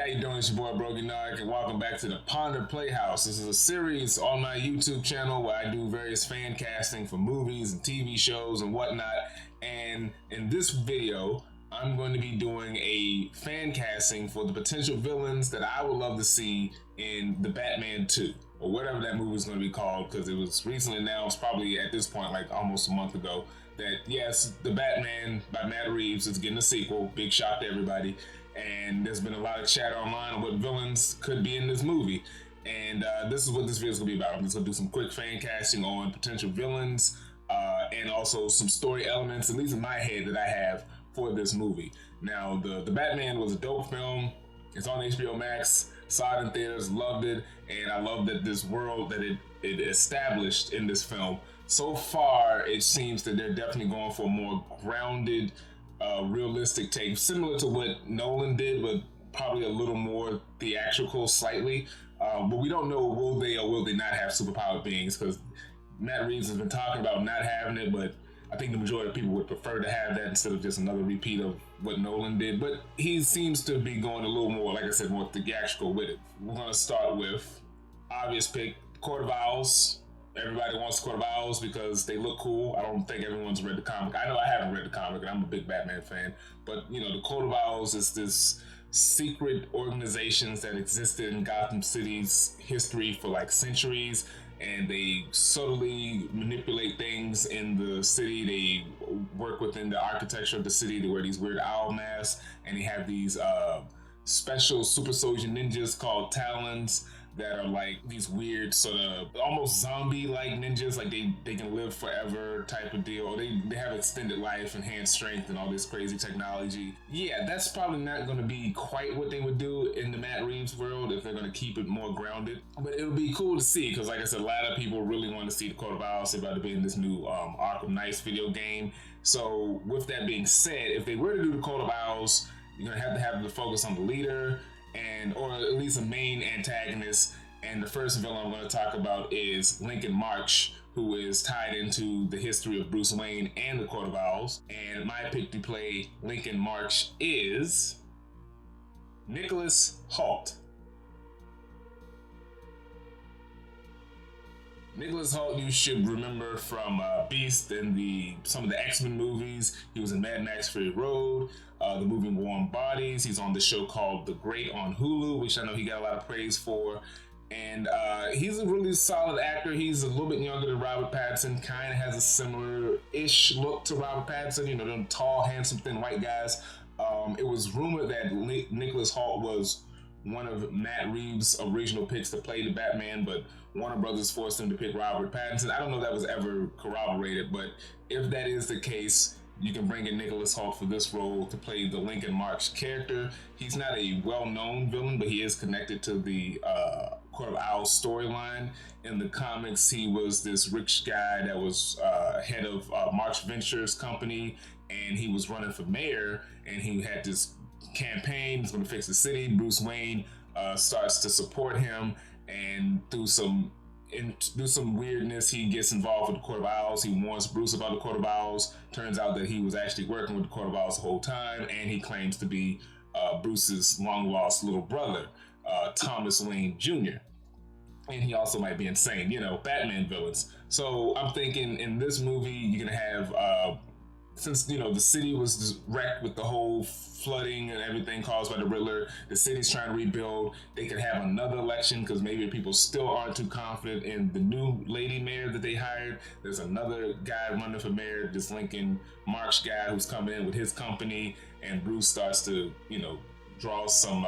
How you doing? It's your boy Brogi Naric, and welcome back to the Ponder Playhouse. This is a series on my YouTube channel where I do various fan casting for movies and TV shows and whatnot. And in this video, I'm going to be doing a fan casting for the potential villains that I would love to see in the Batman 2, or whatever that movie is going to be called, because it was recently announced, probably at this point, like almost a month ago, that yes, the Batman by Matt Reeves is getting a sequel. Big shock to everybody. And there's been a lot of chatter online on what villains could be in this movie. And this is what this video is going to be about. I'm just going to do some quick fan casting on potential villains and also some story elements, at least in my head, that I have for this movie. Now, the Batman was a dope film. It's on HBO Max. Saw it in theaters, loved it. And I love that this world that it established in this film. So far, it seems that they're definitely going for a more grounded, realistic take, similar to what Nolan did, but probably a little more theatrical slightly. But we don't know, will they or will they not have superpowered beings, because Matt Reeves has been talking about not having it, but I think the majority of people would prefer to have that instead of just another repeat of what Nolan did. But he seems to be going a little more, like I said, more theatrical with it. We're going to start with obvious pick, Court of Owls. Everybody wants Court of Owls because they look cool. I don't think everyone's read the comic. I know I haven't read the comic, and I'm a big Batman fan. But, you know, the Court of Owls is this secret organizations that existed in Gotham City's history for like centuries, and they subtly manipulate things in the city. They work within the architecture of the city. They wear these weird owl masks, and they have these special super soldier ninjas called Talons that are like these weird sort of almost zombie-like ninjas, like they can live forever type of deal. Or they have extended life, enhanced strength, and all this crazy technology. Yeah, that's probably not going to be quite what they would do in the Matt Reeves world if they're going to keep it more grounded. But it would be cool to see, because like I said, a lot of people really want to see the Court of Owls. They're about to be in this new Arkham Knights video game. So with that being said, if they were to do the Court of Owls, you're going to have the focus on the leader, or at least a main antagonist. And the first villain I'm going to talk about is Lincoln March, who is tied into the history of Bruce Wayne and the Court of Owls. And my pick to play Lincoln March is Nicholas Hoult. Nicholas Hoult, you should remember from Beast and some of the X-Men movies. He was in Mad Max Fury Road, the movie Warm Bodies. He's on the show called The Great on Hulu, which I know he got a lot of praise for. And he's a really solid actor. He's a little bit younger than Robert Pattinson, kind of has a similar-ish look to Robert Pattinson, you know, them tall, handsome, thin white guys. It was rumored that Nicholas Hoult was one of Matt Reeves' original picks to play the Batman, but Warner Brothers forced him to pick Robert Pattinson. I don't know if that was ever corroborated, but if that is the case, you can bring in Nicholas Hoult for this role to play the Lincoln March character. He's not a well-known villain, but he is connected to the Court of Owls storyline. In the comics, he was this rich guy that was head of March Ventures company, and he was running for mayor, and he had this campaign. He's going to fix the city. Bruce Wayne starts to support him, and through some weirdness, he gets involved with the Court of Owls. He warns Bruce about the Court of Owls. Turns out that he was actually working with the Court of Owls the whole time, and he claims to be Bruce's long-lost little brother, Thomas Wayne Jr. And he also might be insane, you know, Batman villains. So I'm thinking in this movie, you're going to have, since, you know, the city was just wrecked with the whole flooding and everything caused by the Riddler, the city's trying to rebuild. They could have another election because maybe people still aren't too confident in the new lady mayor that they hired. There's another guy running for mayor, this Lincoln March guy who's coming in with his company, and Bruce starts to, you know, draw some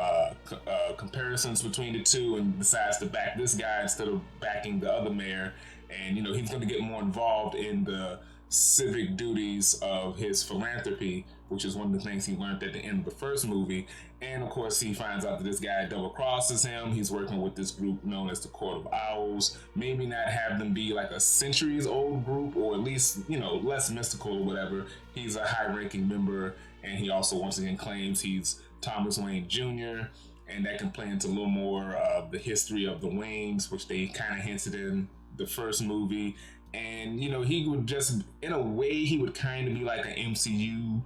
comparisons between the two and decides to back this guy instead of backing the other mayor. And, you know, he's going to get more involved in the civic duties of his philanthropy, which is one of the things he learned at the end of the first movie. And of course, he finds out that this guy double crosses him. He's working with this group known as the Court of Owls. Maybe not have them be like a centuries old group, or at least, you know, less mystical or whatever. He's a high ranking member, and he also once again claims he's Thomas Wayne Jr., and that can play into a little more of the history of the Waynes, which they kind of hinted in the first movie. And, you know, he would just, in a way, he would kind of be like an MCU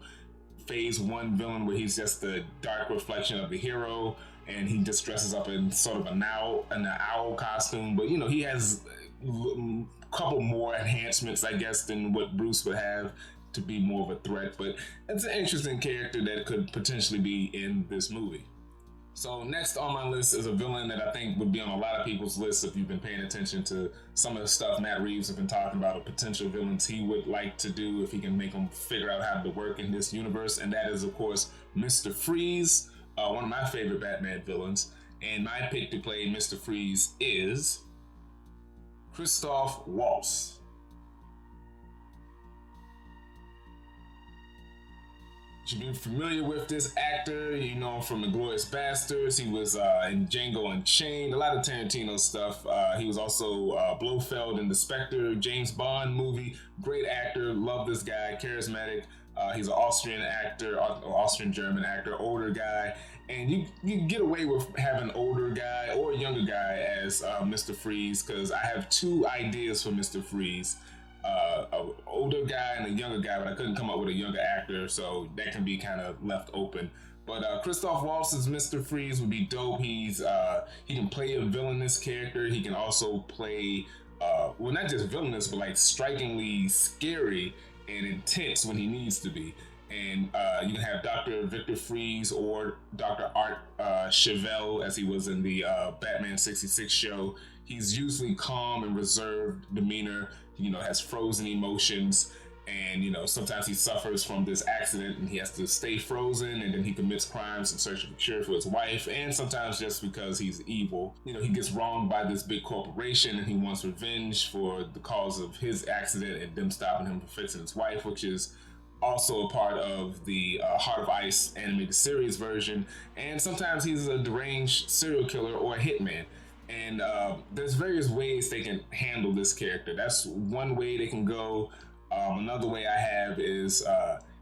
phase 1 villain, where he's just the dark reflection of the hero, and he just dresses up in sort of an owl costume. But he has a couple more enhancements, I guess, than what Bruce would have to be more of a threat. But it's an interesting character that could potentially be in this movie. So next on my list is a villain that I think would be on a lot of people's lists if you've been paying attention to some of the stuff Matt Reeves has been talking about, of potential villains he would like to do if he can make them figure out how to work in this universe. And that is, of course, Mr. Freeze, one of my favorite Batman villains. And my pick to play Mr. Freeze is Christoph Waltz. You should be familiar with this actor. You know him from Inglourious Basterds. He was in Django Unchained, a lot of Tarantino stuff. He was also Blofeld in the Spectre James Bond movie. Great actor, love this guy, charismatic. He's an Austrian actor, Austrian-German actor, older guy. And you get away with having an older guy or a younger guy as Mr. Freeze, because I have two ideas for Mr. Freeze. An older guy and a younger guy, but I couldn't come up with a younger actor, so that can be kind of left open. But Christoph Waltz's Mr. Freeze would be dope. He can play a villainous character. He can also play, well, not just villainous, but like strikingly scary and intense when he needs to be. And you can have Dr. Victor Freeze or Dr. Art Chevelle, as he was in the Batman 66 show. He's usually calm and reserved demeanor, has frozen emotions, and sometimes he suffers from this accident and he has to stay frozen, and then he commits crimes in search of a cure for his wife, and sometimes just because he's evil. He gets wronged by this big corporation and he wants revenge for the cause of his accident and them stopping him from fixing his wife, which is also a part of the Heart of Ice animated series version. And sometimes he's a deranged serial killer or a hitman. And there's various ways they can handle this character. That's one way they can go. Another way I have is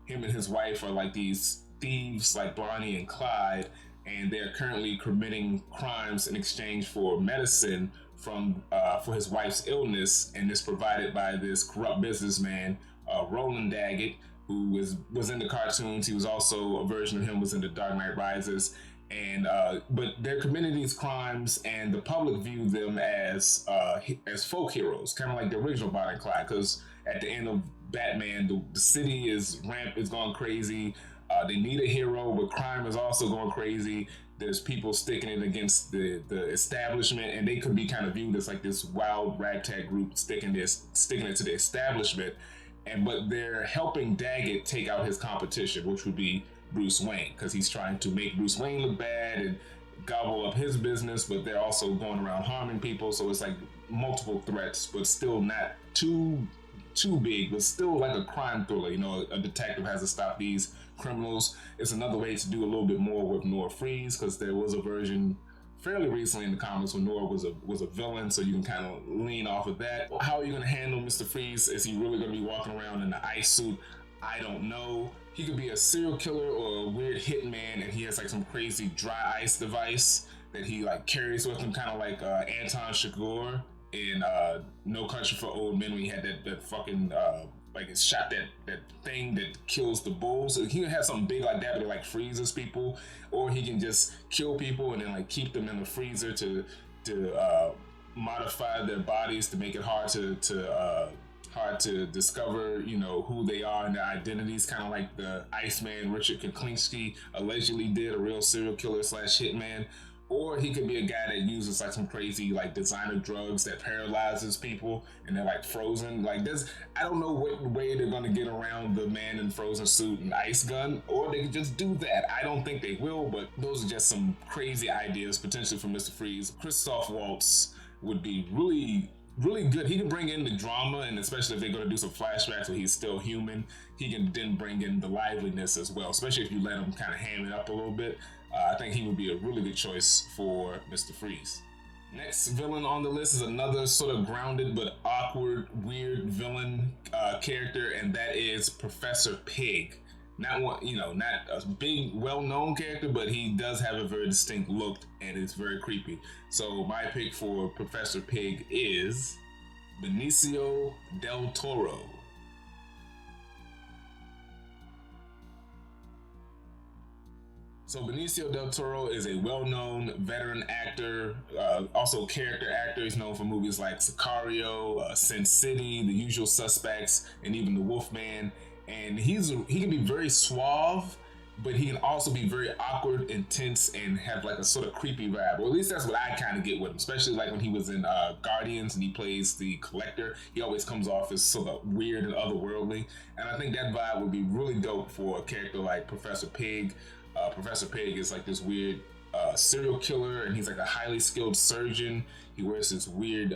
him and his wife are like these thieves, like Bonnie and Clyde, and they're currently committing crimes in exchange for medicine for his wife's illness, and it's provided by this corrupt businessman, Roland Daggett, who was in the cartoons. He was also, a version of him was in The Dark Knight Rises. And but they're committing these crimes, and the public view them as folk heroes, kind of like the original Bonnie and Clyde. Because at the end of Batman, the city is going crazy. They need a hero, but crime is also going crazy. There's people sticking it against the establishment, and they could be kind of viewed as like this wild ragtag group sticking it to the establishment. But they're helping Daggett take out his competition, which would be Bruce Wayne, because he's trying to make Bruce Wayne look bad and gobble up his business, but they're also going around harming people. So it's like multiple threats, but still not too big, but still like a crime thriller. A detective has to stop these criminals. It's another way to do a little bit more with Nora Freeze, because there was a version fairly recently in the comics when Nora was a villain, so you can kind of lean off of that. How are you going to handle Mr. Freeze? Is he really going to be walking around in the ice suit? I don't know. He could be a serial killer or a weird hitman, and he has like some crazy dry ice device that he like carries with him, kind of like Anton Chigurh in No Country for Old Men, when he had that fucking like it shot that thing that kills the bulls. So he can have something big like that, but it like freezes people, or he can just kill people and then like keep them in the freezer to modify their bodies to make it hard to discover, who they are and their identities, kind of like the Iceman Richard Kuklinski allegedly did, a real serial killer / hitman. Or he could be a guy that uses like some crazy like designer drugs that paralyzes people and they're like frozen. Like I don't know what way they're gonna get around the man in frozen suit and ice gun, or they could just do that. I don't think they will, but those are just some crazy ideas potentially for Mr. Freeze. Christoph Waltz would be really good. He can bring in the drama, and especially if they're going to do some flashbacks where he's still human, he can then bring in the liveliness as well, especially if you let him kind of ham it up a little bit. I think he would be a really good choice for Mr. Freeze. Next villain on the list is another sort of grounded but awkward, weird villain character, and that is Professor Pig. Not a big, well-known character, but he does have a very distinct look, and it's very creepy. So my pick for Professor Pig is Benicio del Toro. So Benicio del Toro is a well-known veteran actor, also character actor. He's known for movies like Sicario, Sin City, The Usual Suspects, and even The Wolfman. And he can be very suave, but he can also be very awkward, intense, and have like a sort of creepy vibe. Or at least that's what I kind of get with him, especially like when he was in Guardians and he plays the Collector. He always comes off as sort of weird and otherworldly. And I think that vibe would be really dope for a character like Professor Pig. Professor Pig is like this weird serial killer, and he's like a highly skilled surgeon. He wears this weird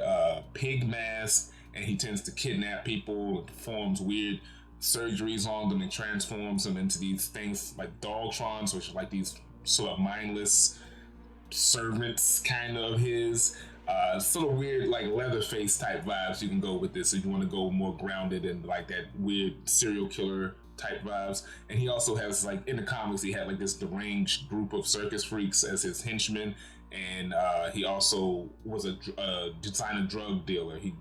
pig mask, and he tends to kidnap people and performs weird surgeries on them and transforms them into these things like Dogtrons, which are like these sort of mindless servants kind of his. Sort of weird like Leatherface type vibes you can go with this if you want to go more grounded and like that weird serial killer type vibes. And he also has like in the comics he had like this deranged group of circus freaks as his henchmen, and he also was a designer drug dealer. He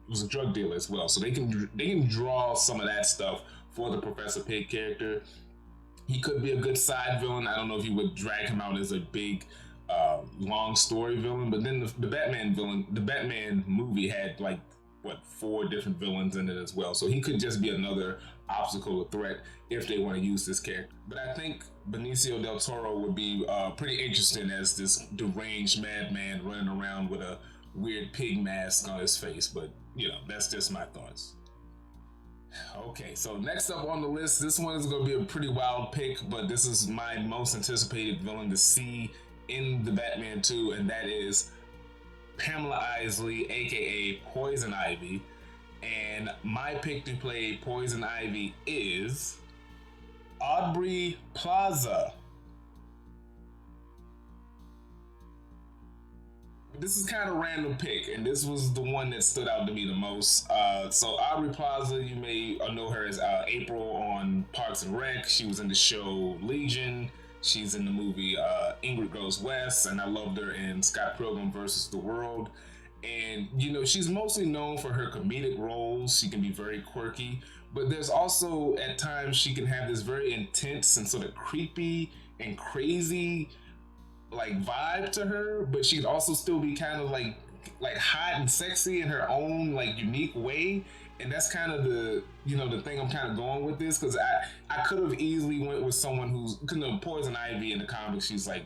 was a drug dealer as well, so they can draw some of that stuff for the Professor Pig character. He could be a good side villain. I don't know if you would drag him out as a big long story villain, but then the Batman movie had like 4 different villains in it as well, so he could just be another obstacle or threat if they want to use this character. But I think Benicio del Toro would be pretty interesting as this deranged madman running around with a weird pig mask on his face. But that's just my thoughts. Okay, so next up on the list, this one is going to be a pretty wild pick, but this is my most anticipated villain to see in the Batman 2, and that is Pamela Isley, aka Poison Ivy. And my pick to play Poison Ivy is Aubrey Plaza. This is kind of a random pick, and this was the one that stood out to me the most. So Aubrey Plaza, you may know her as April on Parks and Rec. She was in the show Legion. She's in the movie Ingrid Goes West, and I loved her in Scott Pilgrim versus the World. And she's mostly known for her comedic roles. She can be very quirky, but there's also at times she can have this very intense and sort of creepy and crazy like vibe to her, but she can also still be kind of like hot and sexy in her own like unique way. And that's kind of the the thing I'm kind of going with this, because I could have easily went with someone who's Poison Ivy in the comics. She's like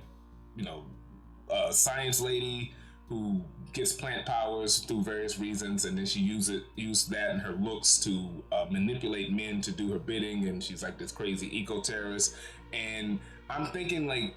a science lady who gets plant powers through various reasons, and then she used that and her looks to manipulate men to do her bidding, and she's like this crazy eco-terrorist. And I'm thinking like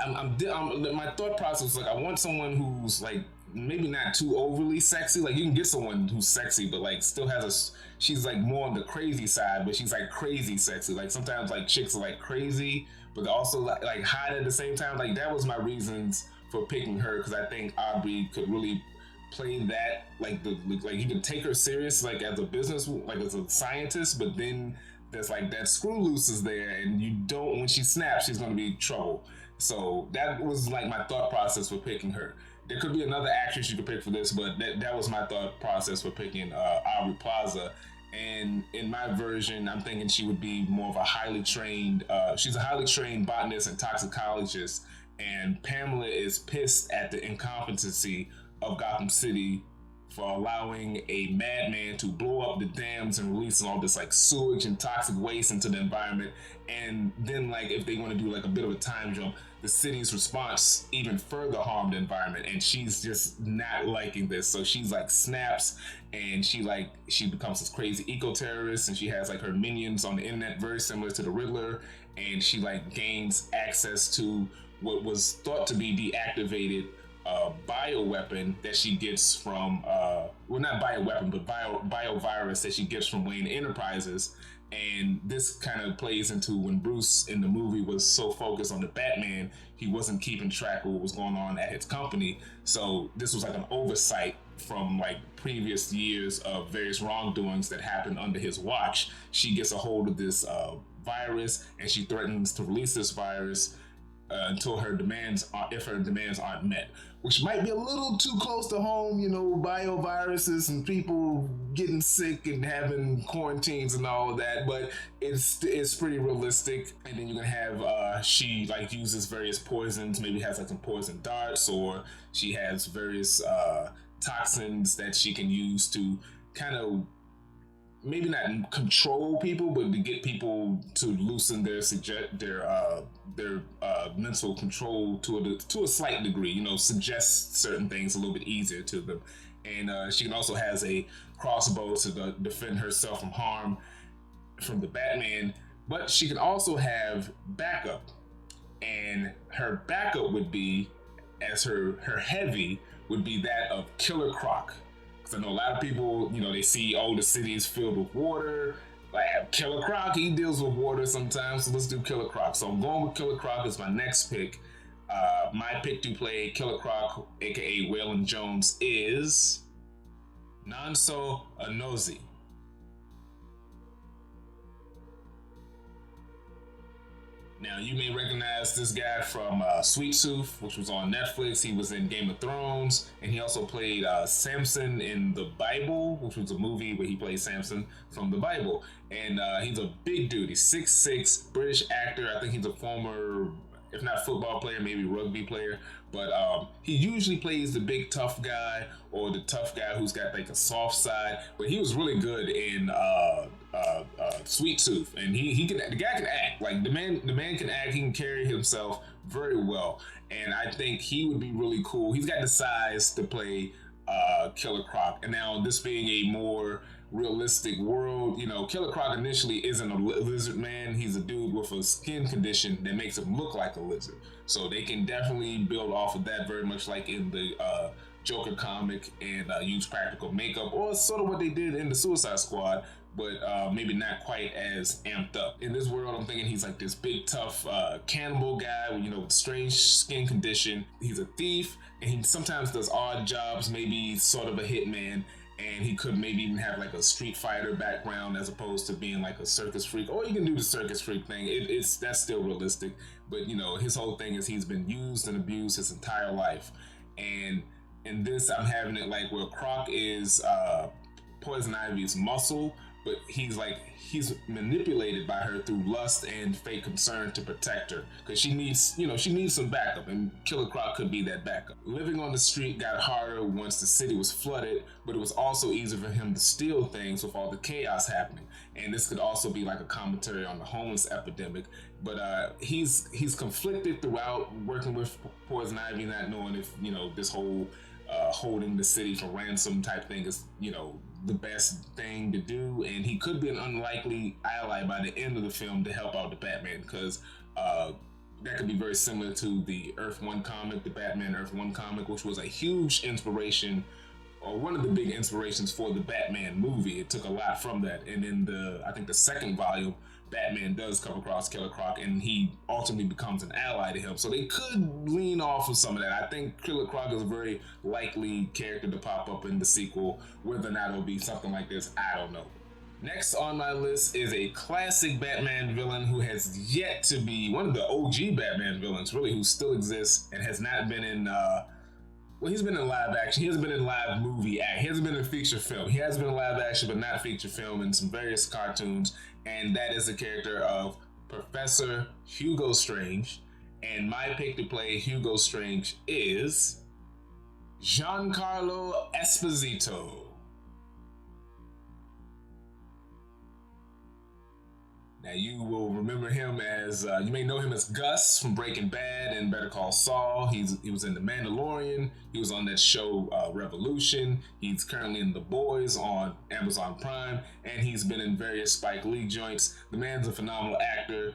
my thought process was like I want someone who's like maybe not too overly sexy. Like you can get someone who's sexy but like still has she's like more on the crazy side, but she's like crazy sexy. Like sometimes like chicks are like crazy but they're also like hot at the same time. Like that was my reasons for picking her, because I think Aubrey could really play that like you can take her serious like as a business, like as a scientist, but then there's like that screw loose is there, and when she snaps she's gonna be trouble. So that was like my thought process for picking her. There could be another actress you could pick for this, but that was my thought process for picking Aubrey Plaza. And in my version, I'm thinking she would be more of a highly trained, she's a highly trained botanist and toxicologist, and Pamela is pissed at the incompetency of Gotham City for allowing a madman to blow up the dams and releasing all this like sewage and toxic waste into the environment. And then like if they want to do like a bit of a time jump, the city's response even further harmed the environment, and she's just not liking this. So she's like snaps, and she becomes this crazy eco-terrorist, and she has like her minions on the internet very similar to the Riddler, and she like gains access to what was thought to be deactivated bioweapon that she gets from not bioweapon but biovirus that she gets from Wayne Enterprises. And this kind of plays into when Bruce in the movie was so focused on the Batman, he wasn't keeping track of what was going on at his company. So this was like an oversight from like previous years of various wrongdoings that happened under his watch. She gets a hold of this virus, and she threatens to release this virus until her demands are, if her demands aren't met, which might be a little too close to home. You know, bioviruses and people getting sick and having quarantines and all of that, but it's pretty realistic. And then you can have she like uses various poisons, maybe has like some poison darts, or she has various toxins that she can use to kind of maybe not control people, but to get people to loosen their mental control to a slight degree. You know, suggest certain things a little bit easier to them. And she also has a crossbow to defend herself from harm from the Batman. But she can also have backup, and her backup would be, as her heavy would be that of Killer Croc. I know a lot of people, you know, they see, oh, the city is filled with water. Like Killer Croc, he deals with water sometimes, so let's do Killer Croc. So I'm going with Killer Croc as my next pick. My pick to play Killer Croc, aka Waylon Jones, is Nonso Anozie. Now, you may recognize this guy from Sweet Tooth, which was on Netflix. He was in Game of Thrones, and he also played Samson in the Bible, which was a movie where he played Samson from the Bible. And he's a big dude. He's 6'6", British actor. I think he's a former, if not football player, maybe rugby player. But he usually plays the big tough guy or the tough guy who's got like a soft side. But he was really good in Sweet Tooth, and the guy can act. Like the man can act. He can carry himself very well, and I think he would be really cool. He's got the size to play Killer Croc. And now, this being a more realistic world, you know, Killer Croc initially isn't a lizard man. He's a dude with a skin condition that makes him look like a lizard. So they can definitely build off of that, very much like in the Joker comic, and use practical makeup, or sort of what they did in the Suicide Squad, but maybe not quite as amped up. In this world, I'm thinking he's like this big, tough cannibal guy with, you know, strange skin condition. He's a thief, and he sometimes does odd jobs, maybe sort of a hitman, and he could maybe even have like a street fighter background as opposed to being like a circus freak. Or you can do the circus freak thing. That's still realistic, but you know, his whole thing is he's been used and abused his entire life. And in this, I'm having it like where Croc is Poison Ivy's muscle, but he's manipulated by her through lust and fake concern to protect her, because she needs some backup, and Killer Croc could be that backup. Living on the street got harder once the city was flooded, but it was also easier for him to steal things with all the chaos happening. And this could also be like a commentary on the homeless epidemic. But he's conflicted throughout, working with Poison Ivy, not knowing if, you know, this whole holding the city for ransom type thing is, you know, the best thing to do. And he could be an unlikely ally by the end of the film to help out the Batman, because that could be very similar to the Earth 1 comic, the Batman Earth 1 comic, which was a huge inspiration, or one of the big inspirations for the Batman movie. It took a lot from that. And in I think the second volume, Batman does come across Killer Croc, and he ultimately becomes an ally to him. So they could lean off of some of that. I think Killer Croc is a very likely character to pop up in the sequel. Whether or not it'll be something like this, I don't know. Next on my list is a classic Batman villain who has yet to be one of the OG Batman villains, really, who still exists and has not been in well, he's been in live action. He hasn't been in live movie act. He hasn't been in feature film. He has been in live action, but not feature film, in some various cartoons. And that is the character of Professor Hugo Strange. And my pick to play Hugo Strange is Giancarlo Esposito. Now, you will remember him as, you may know him as Gus from Breaking Bad and Better Call Saul. He was in The Mandalorian. He was on that show Revolution. He's currently in The Boys on Amazon Prime, and he's been in various Spike Lee joints. The man's a phenomenal actor.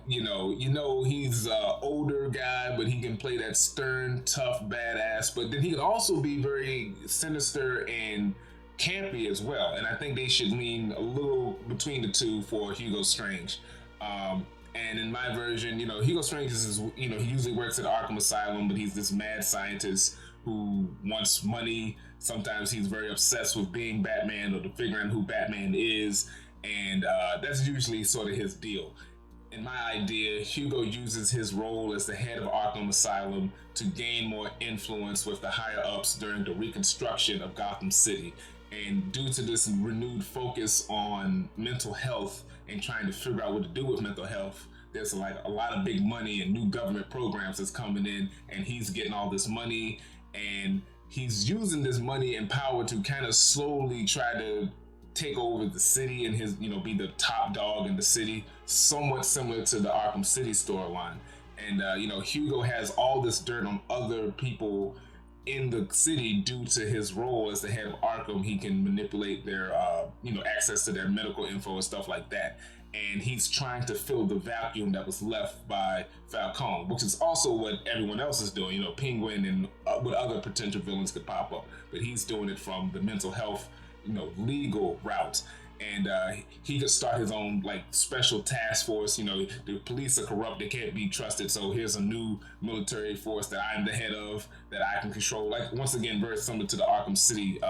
You know, he's an older guy, but he can play that stern, tough, badass. But then he can also be very sinister and campy as well, and I think they should lean a little between the two for Hugo Strange. And in my version, you know, Hugo Strange is, you know, he usually works at Arkham Asylum, but he's this mad scientist who wants money. Sometimes he's very obsessed with being Batman or to figuring out who Batman is, and that's usually sort of his deal. In my idea, Hugo uses his role as the head of Arkham Asylum to gain more influence with the higher ups during the reconstruction of Gotham City. And due to this renewed focus on mental health and trying to figure out what to do with mental health, there's like a lot of big money and new government programs that's coming in, and he's getting all this money, and he's using this money and power to kind of slowly try to take over the city and his, be the top dog in the city, somewhat similar to the Arkham City storyline. And Hugo has all this dirt on other people in the city due to his role as the head of Arkham. He can manipulate their access to their medical info and stuff like that. And he's trying to fill the vacuum that was left by Falcone, which is also what everyone else is doing. Penguin and what other potential villains could pop up, but he's doing it from the mental health, legal route. And he could start his own like special task force. The police are corrupt; they can't be trusted. So here's a new military force that I'm the head of, that I can control. Like, once again, very similar to the Arkham City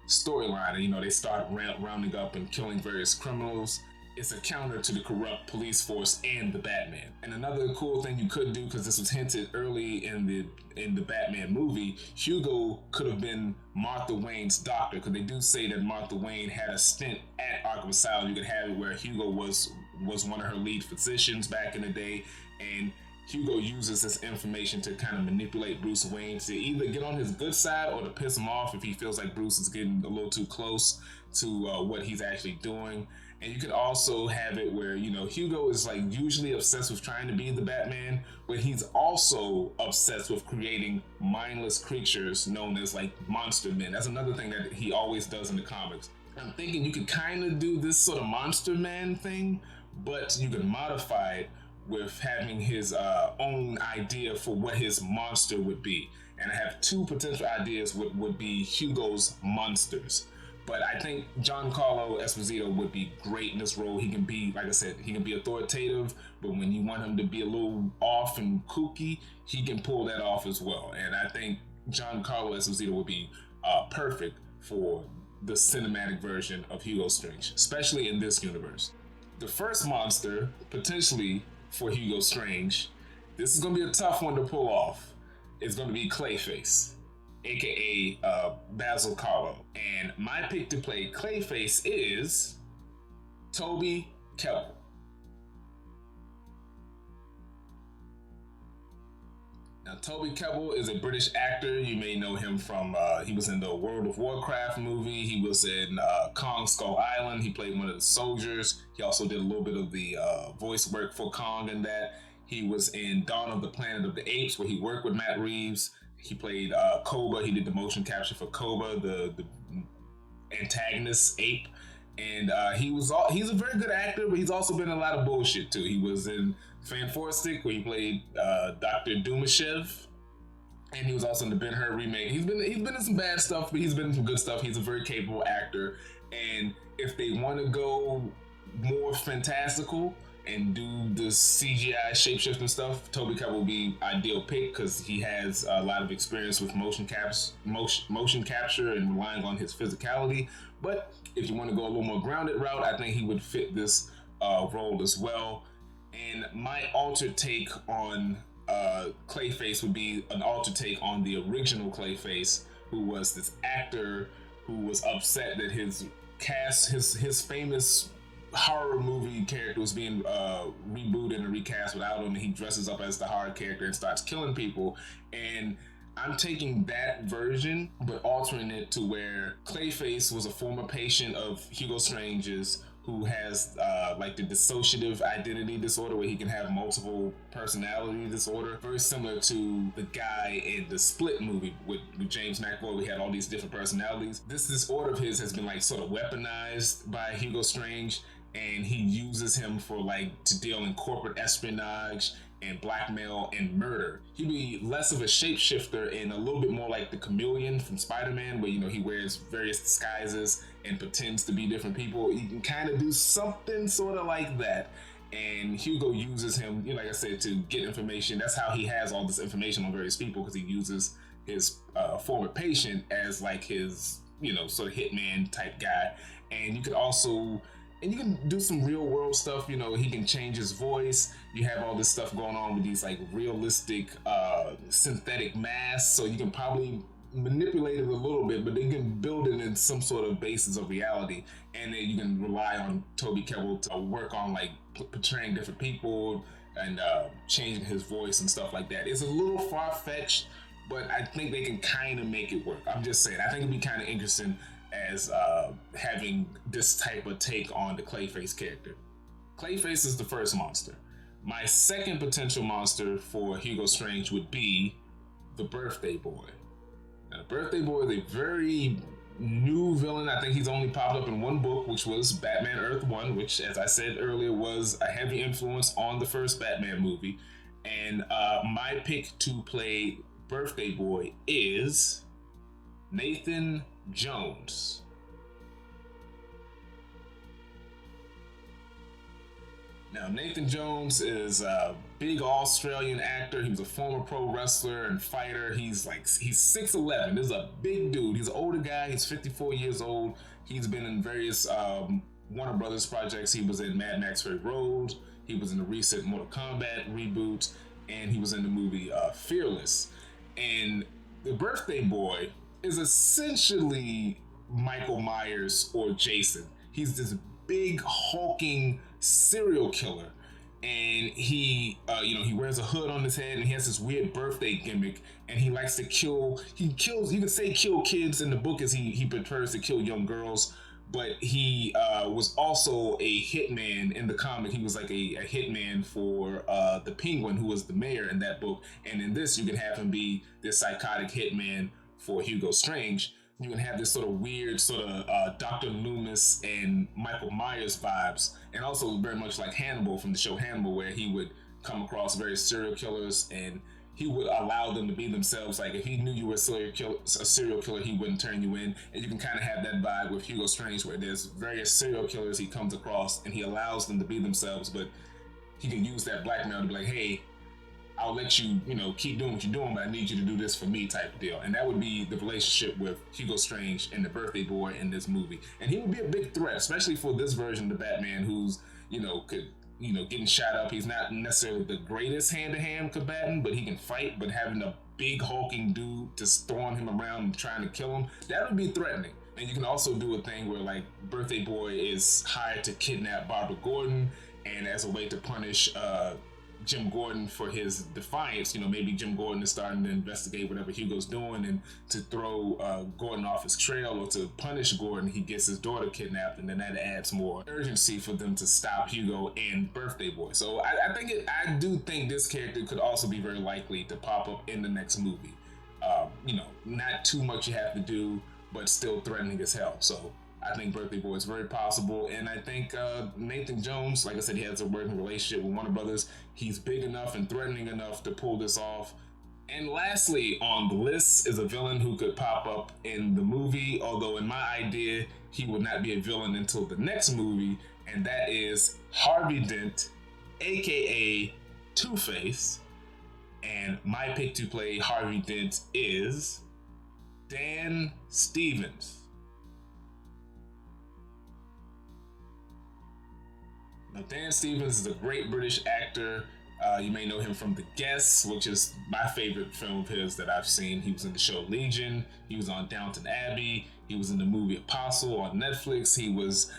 storyline. And they start rounding up and killing various criminals. It's a counter to the corrupt police force and the Batman. And another cool thing you could do, because this was hinted early in the Batman movie, Hugo could have been Martha Wayne's doctor, because they do say that Martha Wayne had a stint at Arkham Asylum. You could have it where Hugo was one of her lead physicians back in the day, and Hugo uses this information to kind of manipulate Bruce Wayne to either get on his good side or to piss him off if he feels like Bruce is getting a little too close to what he's actually doing. And you could also have it where, Hugo is like usually obsessed with trying to be the Batman, but he's also obsessed with creating mindless creatures known as like monster men. That's another thing that he always does in the comics. I'm thinking you could kind of do this sort of monster man thing, but you could modify it with having his own idea for what his monster would be. And I have two potential ideas what would be Hugo's monsters. But I think Giancarlo Esposito would be great in this role. He can be, like I said, he can be authoritative, but when you want him to be a little off and kooky, he can pull that off as well. And I think Giancarlo Esposito would be perfect for the cinematic version of Hugo Strange, especially in this universe. The first monster, potentially for Hugo Strange, this is going to be a tough one to pull off. It's going to be Clayface, aka Basil Karlo. And my pick to play Clayface is Toby Kebbell. Now, Toby Kebbell is a British actor. You may know him from, he was in the World of Warcraft movie. He was in Kong Skull Island. He played one of the soldiers. He also did a little bit of the voice work for Kong in that. He was in Dawn of the Planet of the Apes, where he worked with Matt Reeves. He played Koba. He did the motion capture for Koba, the antagonist ape. And he's a very good actor, but he's also been in a lot of bullshit too. He was in Fantastic, where he played Dr. Dumashev, and he was also in the Ben-Hur remake. He's been in some bad stuff, but he's been in some good stuff. He's a very capable actor, and if they want to go more fantastical and do the CGI shapeshifting stuff, Toby Kebbell will be ideal pick because he has a lot of experience with motion capture and relying on his physicality. But if you want to go a little more grounded route, I think he would fit this role as well. And my altered take on Clayface would be an altered take on the original Clayface, who was this actor who was upset that his famous horror movie character was being rebooted and recast without him, and he dresses up as the horror character and starts killing people. And I'm taking that version but altering it to where Clayface was a former patient of Hugo Strange's, who has like the dissociative identity disorder, where he can have multiple personality disorder, very similar to the guy in the Split movie with James McAvoy. We had all these different personalities. This disorder of his has been like sort of weaponized by Hugo Strange, and he uses him for like to deal in corporate espionage and blackmail and murder. He'd be less of a shapeshifter and a little bit more like the chameleon from Spider-Man, where he wears various disguises and pretends to be different people. He can kind of do something sort of like that. And Hugo uses him, like I said, to get information. That's how he has all this information on various people, because he uses his former patient as like his, sort of hitman type guy. And you could also And you can do some real world stuff. You know, he can change his voice. You have all this stuff going on with these like realistic synthetic masks, so you can probably manipulate it a little bit, but they can build it in some sort of basis of reality. And then you can rely on Toby Kebbell to work on like portraying different people and changing his voice and stuff like that. It's a little far-fetched, but I think they can kind of make it work. I'm just saying, I think it'd be kind of interesting as having this type of take on the Clayface character. Clayface is the first monster. My second potential monster for Hugo Strange would be the Birthday Boy. Now, the Birthday Boy is a very new villain. I think he's only popped up in one book, which was Batman Earth 1, which, as I said earlier, was a heavy influence on the first Batman movie. And my pick to play Birthday Boy is Nathan Jones. Now, Nathan Jones is a big Australian actor. He was a former pro wrestler and fighter. He's 6'11". This is a big dude. He's an older guy. He's 54 years old. He's been in various Warner Brothers projects. He was in Mad Max Fury Road. He was in the recent Mortal Kombat reboot, and he was in the movie Fearless. And the Birthday Boy is essentially Michael Myers or Jason. He's this big hulking serial killer, and he wears a hood on his head, and he has this weird birthday gimmick, and he likes to kill. He kills. You can say kill kids in the book, as he prefers to kill young girls. But he was also a hitman in the comic. He was like a hitman for the Penguin, who was the mayor in that book. And in this, you can have him be this psychotic hitman for Hugo Strange. You can have this sort of weird sort of Dr. Loomis and Michael Myers vibes, and also very much like Hannibal from the show Hannibal, where he would come across various serial killers and he would allow them to be themselves. Like if he knew you were a serial killer, he wouldn't turn you in. And you can kind of have that vibe with Hugo Strange, where there's various serial killers he comes across and he allows them to be themselves, but he can use that blackmail to be like, hey, I'll let you, keep doing what you're doing, but I need you to do this for me type of deal. And that would be the relationship with Hugo Strange and the Birthday Boy in this movie. And he would be a big threat, especially for this version of the Batman, who's, getting shot up. He's not necessarily the greatest hand-to-hand combatant, but he can fight. But having a big hulking dude just throwing him around and trying to kill him, that would be threatening. And you can also do a thing where like Birthday Boy is hired to kidnap Barbara Gordon, and as a way to punish Jim Gordon for his defiance, maybe Jim Gordon is starting to investigate whatever Hugo's doing, and to throw Gordon off his trail or to punish Gordon, he gets his daughter kidnapped, and then that adds more urgency for them to stop Hugo and Birthday Boy. So I do think this character could also be very likely to pop up in the next movie. Not too much you have to do, but still threatening as hell. So I think Birthday Boy is very possible, and I think Nathan Jones, like I said, he has a working relationship with Warner Brothers. He's big enough and threatening enough to pull this off. And lastly on the list is a villain who could pop up in the movie, although in my idea, he would not be a villain until the next movie, and that is Harvey Dent, aka Two-Face. And my pick to play Harvey Dent is Dan Stevens. Now, Dan Stevens is a great British actor. You may know him from The Guest, which is my favorite film of his that I've seen. He was in the show Legion. He was on Downton Abbey. He was in the movie Apostle on Netflix. He was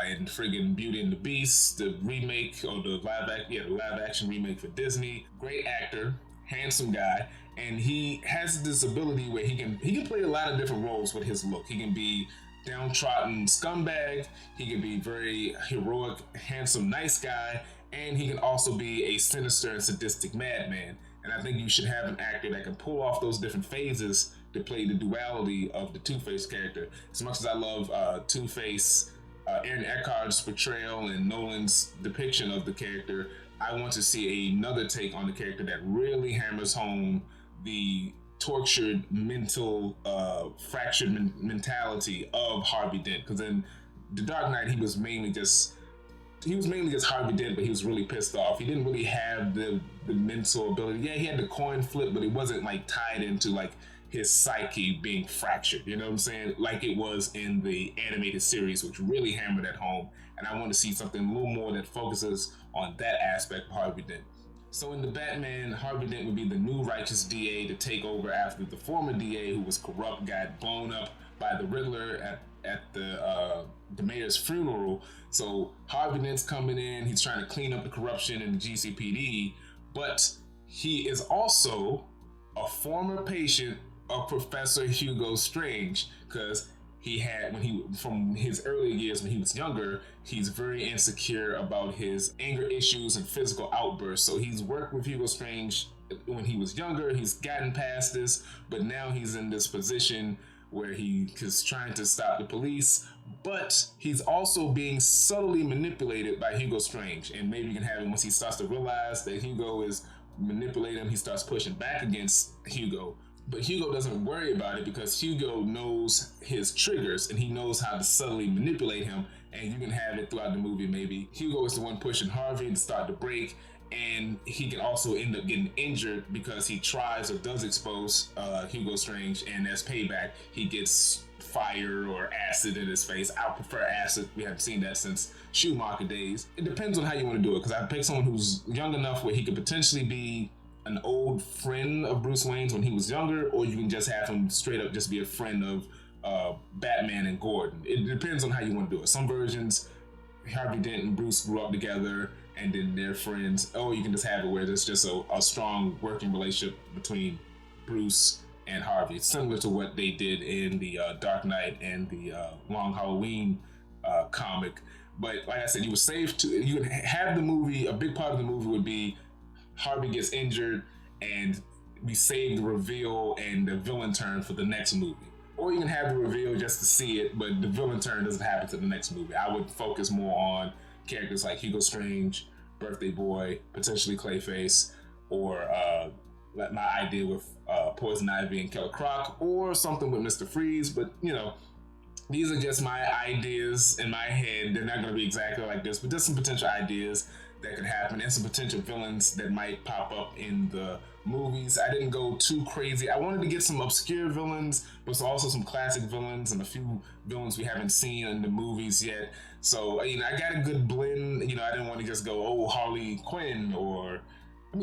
in friggin' Beauty and the Beast, the remake, or the live action remake for Disney. Great actor, handsome guy, and he has this ability where he can play a lot of different roles with his look. He can be downtrodden scumbag, he can be very heroic, handsome, nice guy, and he can also be a sinister and sadistic madman. And I think you should have an actor that can pull off those different phases to play the duality of the Two-Face character. As much as I love Two-Face, Aaron Eckhart's portrayal and Nolan's depiction of the character, I want to see another take on the character that really hammers home the tortured mental fractured mentality of Harvey Dent. Because in The Dark Knight, he was mainly just Harvey Dent, but he was really pissed off. He didn't really have the mental ability. Yeah, he had the coin flip, but it wasn't like tied into like his psyche being fractured, you know what I'm saying? Like it was in the animated series, which really hammered at home. And I want to see something a little more that focuses on that aspect of Harvey Dent. So in the Batman, Harvey Dent would be the new righteous DA to take over after the former DA, who was corrupt, got blown up by the Riddler at the mayor's funeral. So Harvey Dent's coming in, he's trying to clean up the corruption in the GCPD, but he is also a former patient of Professor Hugo Strange, because he had, from his early years when he was younger, he's very insecure about his anger issues and physical outbursts. So he's worked with Hugo Strange when he was younger, he's gotten past this, but now he's in this position where he is trying to stop the police, but he's also being subtly manipulated by Hugo Strange. And maybe you can have him, once he starts to realize that Hugo is manipulating him, he starts pushing back against Hugo. But Hugo doesn't worry about it because Hugo knows his triggers and he knows how to subtly manipulate him. And you can have it throughout the movie. Maybe Hugo is the one pushing Harvey to start the break, and he can also end up getting injured because he tries or does expose Hugo Strange, and as payback he gets fire or acid in his face. I prefer acid. We haven't seen that since Schumacher days. It depends on how you want to do it, because I pick someone who's young enough where he could potentially be an old friend of Bruce Wayne's when he was younger, or you can just have him straight up just be a friend of Batman and Gordon. It depends on how you want to do it. Some versions, Harvey Dent and Bruce grew up together and then they're friends, or you can just have it where there's just a strong working relationship between Bruce and Harvey, similar to what they did in the Dark Knight and the Long Halloween comic. But like I said, you would have the movie, a big part of the movie would be Harvey gets injured and we save the reveal and the villain turn for the next movie. Or you can have the reveal just to see it, but the villain turn doesn't happen to the next movie. I would focus more on characters like Hugo Strange, Birthday Boy, potentially Clayface, or my idea with Poision Ivy and Killer Croc, or something with Mr. Freeze. But you know, these are just my ideas in my head. They're not going to be exactly like this, but there's some potential ideas that could happen and some potential villains that might pop up in the movies. I didn't go too crazy. I wanted to get some obscure villains, but also some classic villains and a few villains we haven't seen in the movies yet. So, I got a good blend. I didn't want to just go, oh, Harley Quinn, or,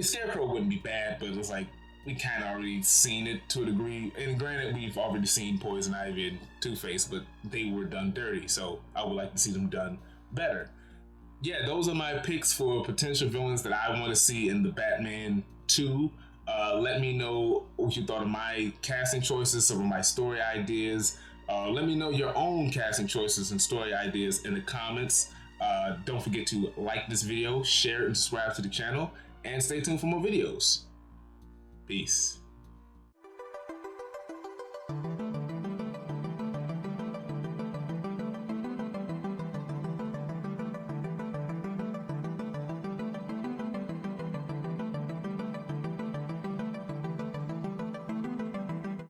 Scarecrow wouldn't be bad, but it was like, we kind of already seen it to a degree. And granted, we've already seen Poison Ivy and Two-Face, but they were done dirty. So I would like to see them done better. Yeah, those are my picks for potential villains that I want to see in the Batman 2. Let me know what you thought of my casting choices, some of my story ideas. Let me know your own casting choices and story ideas in the comments. Don't forget to like this video, share it, and subscribe to the channel, and stay tuned for more videos. Peace.